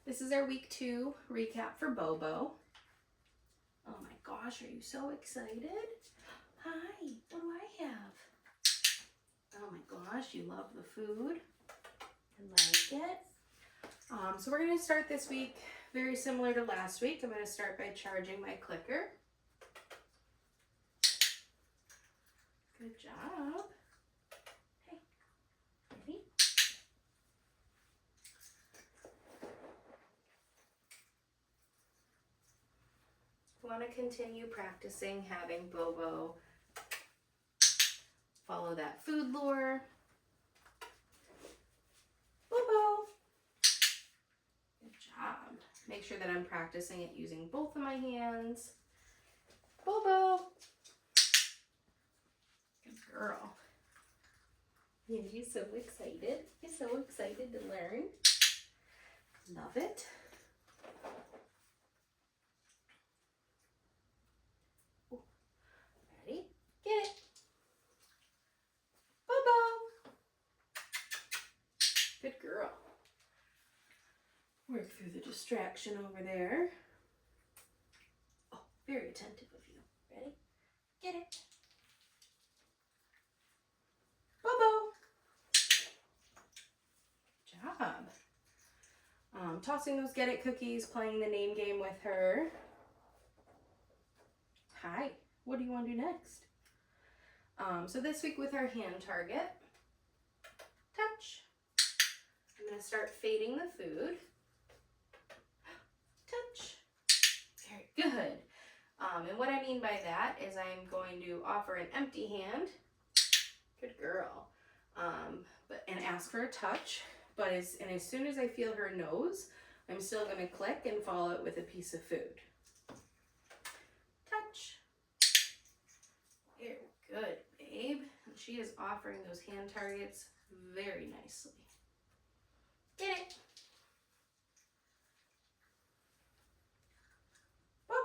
This is our week 2 recap for Bobo. Oh my gosh, are you so excited? Hi, what do I have? Oh my gosh, you love the food. I like it. So we're going to start this week very similar to last week. I'm going to start by charging my clicker. Good job. Hey, ready? I want to continue practicing having Bobo follow that food lure. Bobo. Good job. Make sure that I'm practicing it using both of my hands. Bobo. Good girl. Yeah, he's so excited. He's so excited to learn. Love it. Ooh. Ready? Get it. Bobo. Good girl. Work through the distraction over there. Oh, very attentive of you. Ready? Get it. Bobo. Good job. Tossing those get it cookies, playing the name game with her. Hi, what do you want to do next? So this week with our hand target, touch. I'm going to start fading the food. Touch. Very good. And what I mean by that is I'm going to offer an empty hand. Good girl. And ask for a touch. But as soon as I feel her nose, I'm still going to click and follow it with a piece of food. Touch. Very good, babe. And she is offering those hand targets very nicely. Get it. Bobo.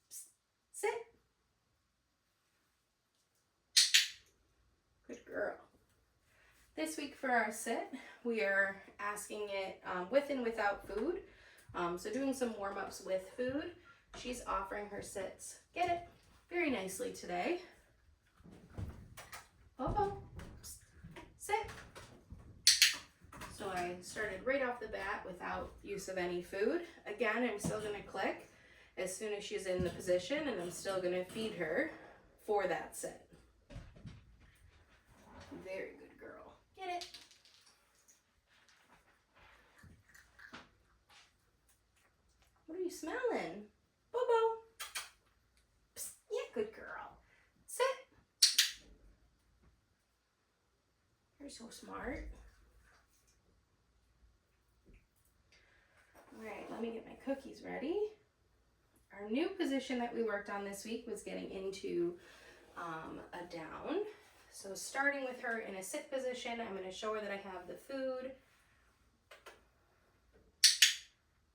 Psst. Sit. Good girl. This week for our sit, we are asking it with and without food. So doing some warm-ups with food. She's offering her sits. Get it. Very nicely today. Bobo. Sit. So I started right off the bat without use of any food. Again, I'm still going to click as soon as she's in the position, and I'm still going to feed her for that sit. Very good girl. Get it. What are you smelling? Bobo. Psst. Yeah, good girl. Sit. You're so smart. All right, let me get my cookies ready. Our new position that we worked on this week was getting into a down. So starting with her in a sit position, I'm going to show her that I have the food.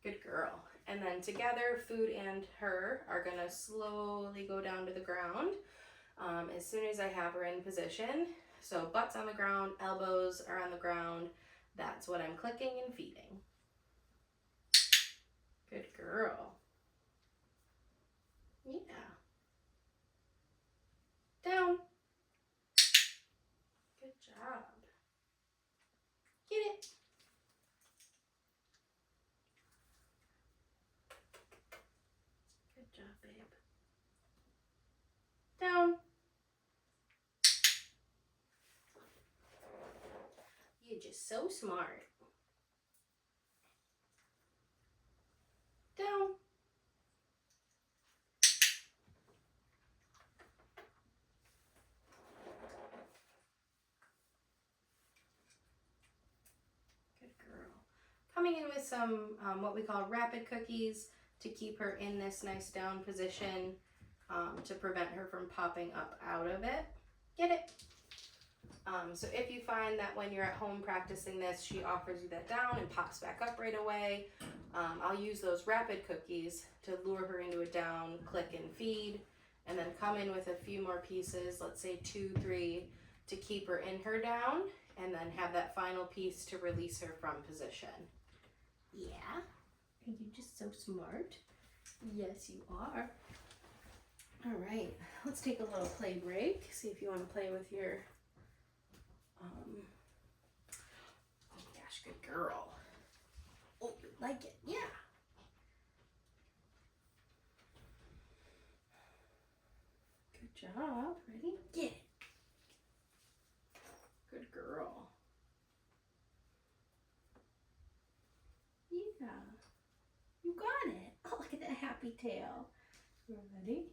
Good girl. And then together, food and her are going to slowly go down to the ground as soon as I have her in position. So butt's on the ground, elbows are on the ground. That's what I'm clicking and feeding. Good girl. Yeah. Down. Good job. Get it. Good job, babe. Down. You're just so smart. Down. Good girl. Coming in with some what we call rapid cookies to keep her in this nice down position to prevent her from popping up out of it. Get it? So if you find that when you're at home practicing this, she offers you that down and pops back up right away, I'll use those rapid cookies to lure her into a down, click and feed, and then come in with a few more pieces, let's say 2, 3, to keep her in her down, and then have that final piece to release her from position. Yeah? Are you just so smart? Yes, you are. All right, let's take a little play break. See if you want to play with your, oh gosh, good girl. Oh, you like it? Yeah. Good job. Ready? Get it. Good girl. Yeah. You got it. Oh, look at that happy tail. You ready?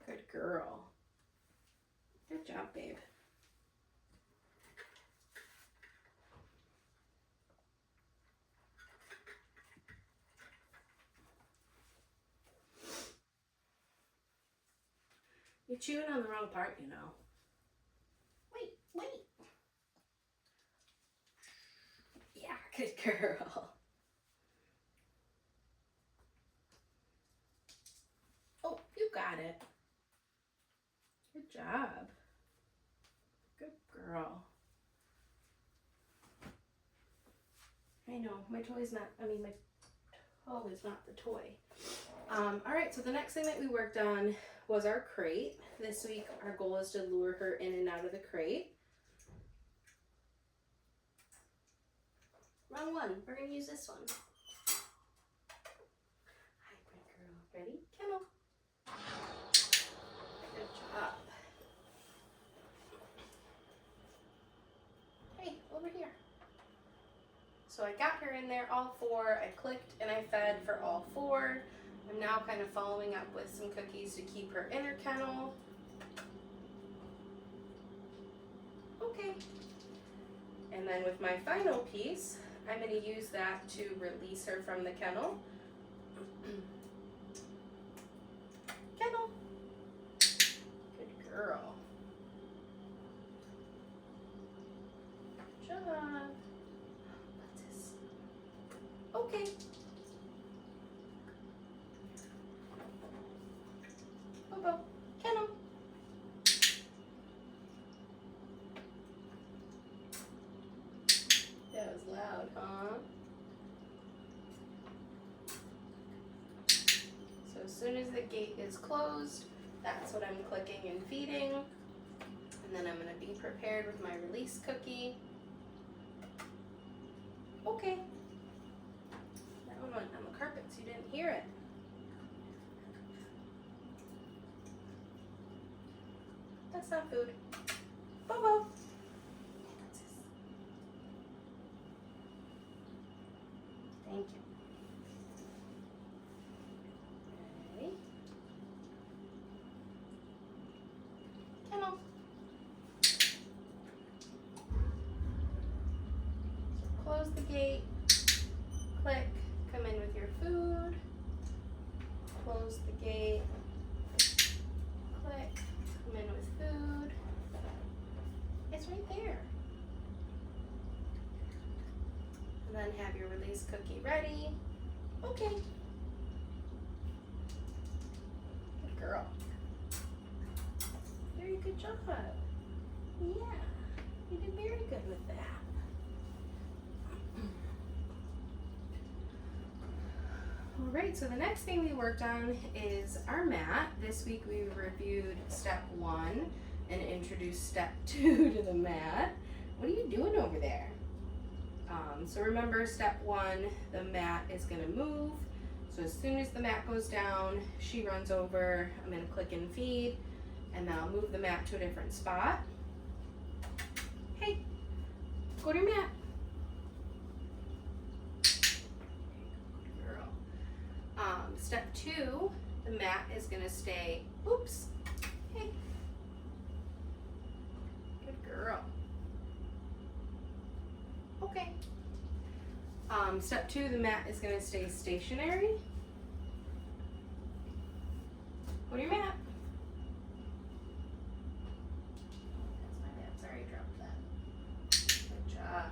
Good girl. Good job, babe. You're chewing on the wrong part, you know. Wait. Yeah, good girl. Oh, you got it. Good job. Good girl. I know, my toy's not, my toe is not the toy. All right, so the next thing that we worked on was our crate. This week, our goal is to lure her in and out of the crate. Wrong one. We're going to use this one. Hi, good girl. Ready? Kennel. Good job. Hey, over here. So I got her in there, all four. I clicked and I fed for all four. I'm now kind of following up with some cookies to keep her in her kennel. Okay. And then with my final piece, I'm going to use that to release her from the kennel. Kennel. Good girl. Good job. What's this? Okay. Bobo. Kennel. That was loud, huh? So as soon as the gate is closed, that's what I'm clicking and feeding. And then I'm going to be prepared with my release cookie. Okay. That one went on the carpet so you didn't hear it. That's not food. Bobo. Thank you. Okay. Kennel. So close the gate. Click. Come in with your food. Close the gate. Click. Come in with food. It's right there. And then have your release cookie ready. Okay. Good girl. Very good job. Yeah, you did very good with that. All right, so the next thing we worked on is our mat. This week we reviewed step 1 and introduced step 2 to the mat. What are you doing over there? So remember, step 1, the mat is going to move. So as soon as the mat goes down, she runs over. I'm going to click and feed, and then I'll move the mat to a different spot. Hey, go to your mat. Girl. Step 2, the mat is going to stay, oops, hey, good girl. Okay. Step 2, the mat is going to stay stationary. Go to your mat. That's my bad. Sorry, I dropped that. Good job.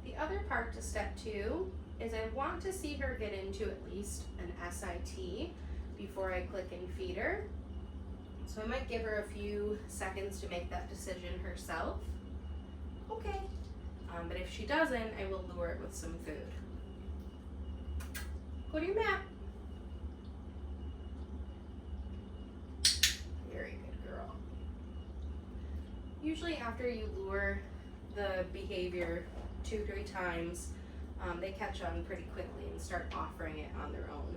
The other part to step 2 is I want to see her get into at least an SIT before I click and feed her. So I might give her a few seconds to make that decision herself. Okay. But I if she doesn't, I will lure it with some food. Go to your mat. Very good girl. Usually after you lure the behavior 2-3 times, they catch on pretty quickly and start offering it on their own.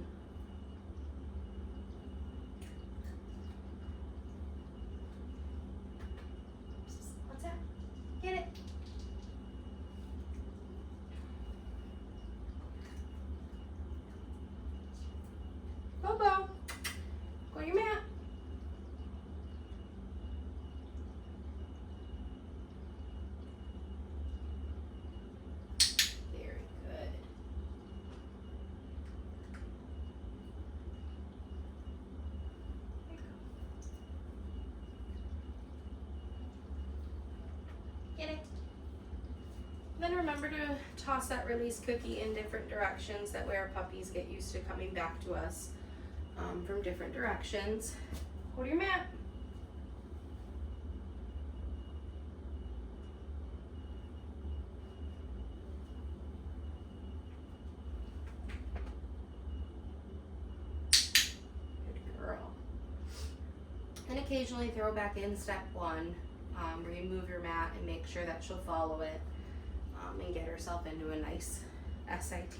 What's that? Get it. Bobo, go to your mat. Very good. Get it. Then remember to toss that release cookie in different directions. That way our puppies get used to coming back to us from different directions. Go to your mat. Good girl. And occasionally throw back in step 1. Remove your mat and make sure that she'll follow it and get herself into a nice SIT.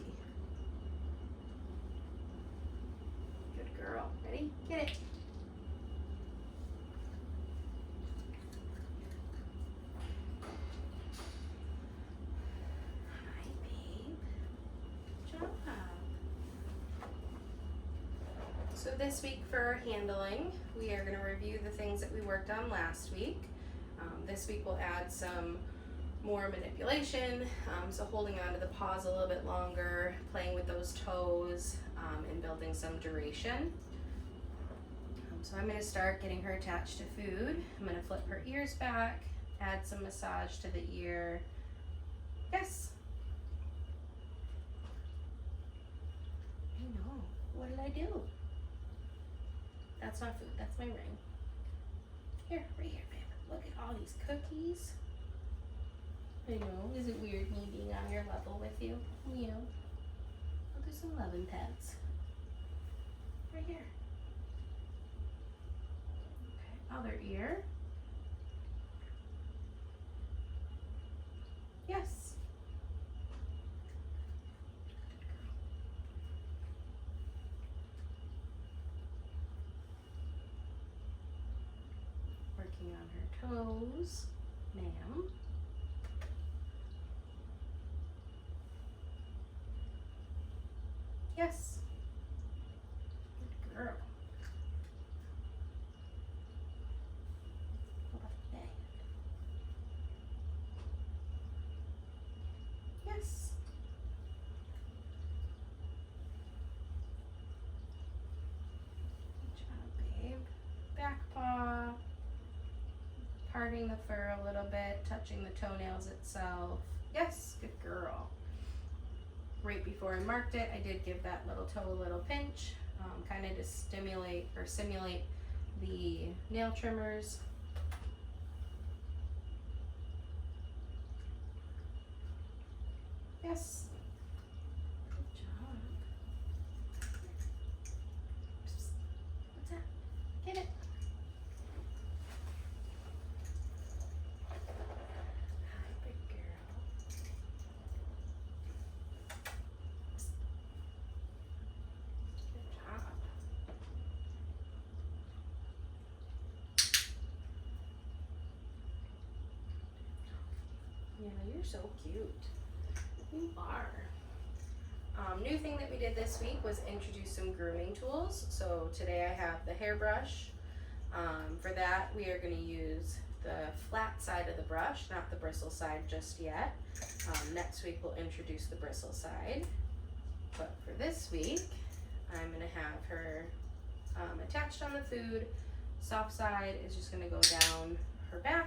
Good girl. Ready? Get it. Hi, babe. Good job. So this week for our handling, we are going to review the things that we worked on last week. This week we'll add some more manipulation, so holding on to the paws a little bit longer, playing with those toes, and building some duration. So I'm going to start getting her attached to food. I'm going to flip her ears back, add some massage to the ear. Yes. I know. What did I do? That's not food, that's my ring. Here, right here, babe. Look at all these cookies. I know, is it weird me being on your level with you? You know. Oh, there's some loving pads. Right here. Okay, other ear. Yes. Working on her toes, ma'am. Yes. Good girl. How about that? Yes. Good job, babe. Back paw. Parting the fur a little bit, touching the toenails itself. Yes, good girl. Right before I marked it, I did give that little toe a little pinch, kind of to stimulate or simulate the nail trimmers. Yes. Good job. What's that? Get it. Yeah, you're so cute. You are. New thing that we did this week was introduce some grooming tools. So today I have the hairbrush. For that, we are going to use the flat side of the brush, not the bristle side just yet. Next week we'll introduce the bristle side. But for this week, I'm going to have her attached on the food. Soft side is just going to go down her back.